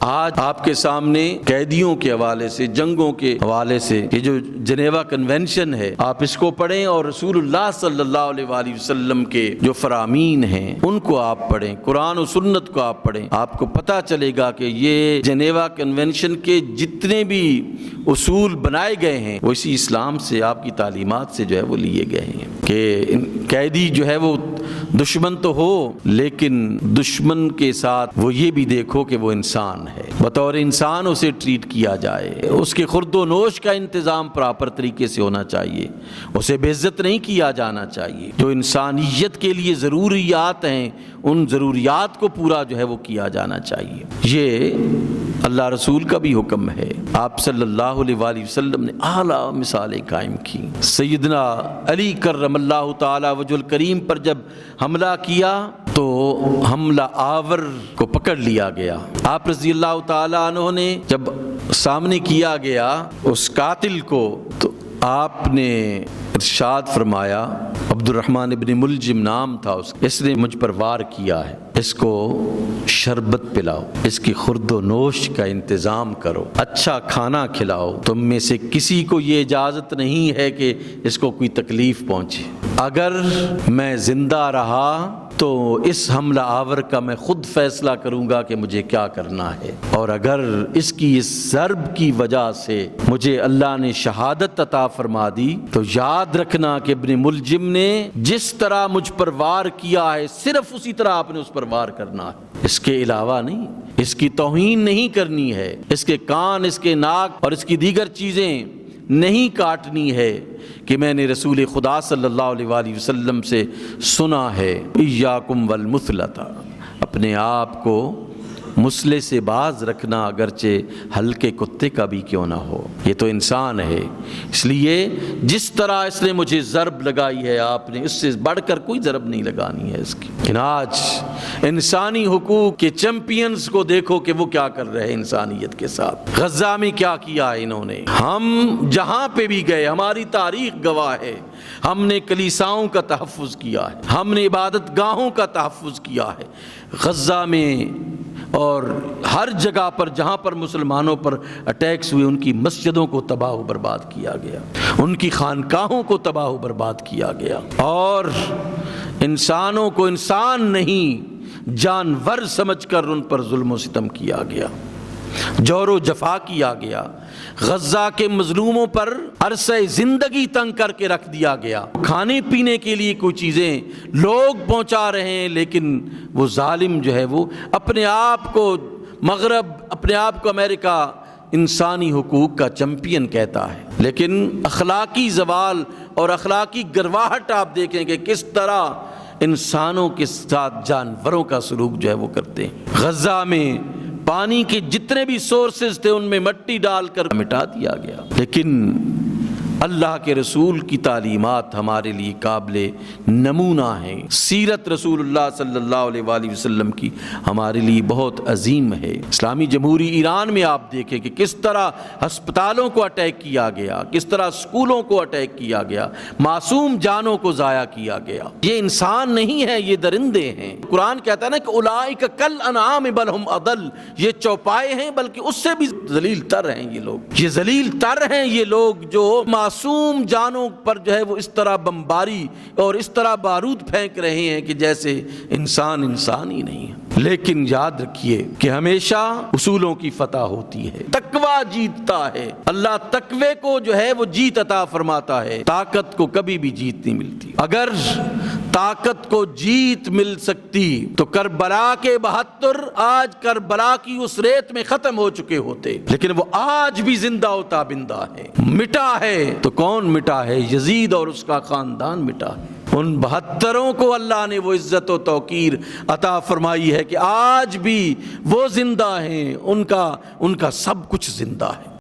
آج آپ کے سامنے قیدیوں کے حوالے سے، جنگوں کے حوالے سے یہ جو جنیوا کنونشن ہے، آپ اس کو پڑھیں اور رسول اللہ صلی اللہ علیہ وآلہ وسلم کے جو فرامین ہیں ان کو آپ پڑھیں، قرآن و سنت کو آپ پڑھیں، آپ کو پتہ چلے گا کہ یہ جنیوا کنونشن کے جتنے بھی اصول بنائے گئے ہیں وہ اسی اسلام سے، آپ کی تعلیمات سے جو ہے وہ لیے گئے ہیں کہ قیدی جو ہے وہ دشمن تو ہو، لیکن دشمن کے ساتھ وہ یہ بھی دیکھو کہ وہ انسان ہے، بطور انسان اسے ٹریٹ کیا جائے، اس کے خورد و نوش کا انتظام پراپر طریقے سے ہونا چاہیے، اسے بے عزت نہیں کیا جانا چاہیے، جو انسانیت کے لیے ضروریات ہیں ان ضروریات کو پورا جو ہے وہ کیا جانا چاہیے۔ یہ اللہ رسول کا بھی حکم ہے، آپ صلی اللہ علیہ وآلہ وسلم نے اعلیٰ مثالیں قائم کی۔ سیدنا علی کرم اللہ تعالی وجہ الکریم پر جب حملہ کیا تو حملہ آور کو پکڑ لیا گیا، آپ رضی اللہ تعالی عنہ نے جب سامنے کیا گیا اس قاتل کو تو آپ نے ارشاد فرمایا، عبد الرحمن ابن ملجم نام تھا اس نے مجھ پر وار کیا ہے، اس کو شربت پلاؤ، اس کی خورد و نوش کا انتظام کرو، اچھا کھانا کھلاؤ، تم میں سے کسی کو یہ اجازت نہیں ہے کہ اس کو کوئی تکلیف پہنچے، اگر میں زندہ رہا تو اس حملہ آور کا میں خود فیصلہ کروں گا کہ مجھے کیا کرنا ہے، اور اگر اس کی اس ضرب کی وجہ سے مجھے اللہ نے شہادت عطا فرما دی تو یاد رکھنا کہ ابن ملجم نے جس طرح مجھ پر وار کیا ہے صرف اسی طرح آپ نے اس پر وار کرنا ہے، اس کے علاوہ نہیں، اس کی توہین نہیں کرنی ہے، اس کے کان، اس کے ناک اور اس کی دیگر چیزیں نہیں کاٹنی ہے کہ میں نے رسول خدا صلی اللہ علیہ وآلہ وسلم سے سنا ہے، ایاکم والمثلۃ، اپنے آپ کو مسئلے سے باز رکھنا اگرچہ ہلکے کتے کا بھی کیوں نہ ہو، یہ تو انسان ہے، اس لیے جس طرح اس نے مجھے ضرب لگائی ہے آپ نے اس سے بڑھ کر کوئی ضرب نہیں لگانی ہے اس کی۔ لیکن آج انسانی حقوق کے چیمپئنز کو دیکھو کہ وہ کیا کر رہے ہیں انسانیت کے ساتھ، غزہ میں کیا کیا ہے انہوں نے، ہم جہاں پہ بھی گئے ہماری تاریخ گواہ ہے، ہم نے کلیساؤں کا تحفظ کیا ہے، ہم نے عبادت گاہوں کا تحفظ کیا ہے، غزہ میں اور ہر جگہ پر جہاں پر مسلمانوں پر اٹیکس ہوئے ان کی مسجدوں کو تباہ و برباد کیا گیا، ان کی خانقاہوں کو تباہ و برباد کیا گیا، اور انسانوں کو انسان نہیں جانور سمجھ کر ان پر ظلم و ستم کیا گیا، جور و جفا کیا گیا، غزہ کے مظلوموں پر عرصہ زندگی تنگ کر کے رکھ دیا گیا، کھانے پینے کے لیے کوئی چیزیں لوگ پہنچا رہے ہیں لیکن وہ ظالم جو ہے وہ اپنے آپ کو مغرب، اپنے آپ کو امریکہ انسانی حقوق کا چیمپئن کہتا ہے، لیکن اخلاقی زوال اور اخلاقی گرواہٹ آپ دیکھیں کہ کس طرح انسانوں کے ساتھ جانوروں کا سلوک جو ہے وہ کرتے ہیں۔ غزہ میں پانی کے جتنے بھی سورسز تھے ان میں مٹی ڈال کر مٹا دیا گیا، لیکن اللہ کے رسول کی تعلیمات ہمارے لیے قابل نمونہ ہیں، سیرت رسول اللہ صلی اللہ علیہ وآلہ وسلم کی ہمارے لیے بہت عظیم ہے۔ اسلامی جمہوری ایران میں آپ دیکھیں کہ کس طرح ہسپتالوں کو اٹیک کیا گیا، کس طرح سکولوں کو اٹیک کیا گیا، معصوم جانوں کو ضائع کیا گیا، یہ انسان نہیں ہے، یہ درندے ہیں۔ قرآن کہتا ہے نا کہ اولئک کالانعام بل ہم اضل، یہ چوپائے ہیں بلکہ اس سے بھی ذلیل تر ہیں، یہ لوگ، یہ ذلیل تر ہیں یہ لوگ جو معصوم جانوں پر جو ہے وہ اس طرح بمباری اور اس طرح بارود پھینک رہے ہیں کہ جیسے انسان ہی نہیں ہے۔ لیکن یاد رکھیے کہ ہمیشہ اصولوں کی فتح ہوتی ہے، تقوی جیتتا ہے، اللہ تقوی کو جو ہے وہ جیت عطا فرماتا ہے، طاقت کو کبھی بھی جیت نہیں ملتی۔ اگر طاقت کو جیت مل سکتی تو کربلا کے 72 آج کربلا کی اس ریت میں ختم ہو چکے ہوتے، لیکن وہ آج بھی زندہ و تابندہ ہے، مٹا ہے تو کون مٹا ہے؟ یزید اور اس کا خاندان مٹا ہے۔ ان 72 کو اللہ نے وہ عزت و توقیر عطا فرمائی ہے کہ آج بھی وہ زندہ ہیں، ان کا سب کچھ زندہ ہے۔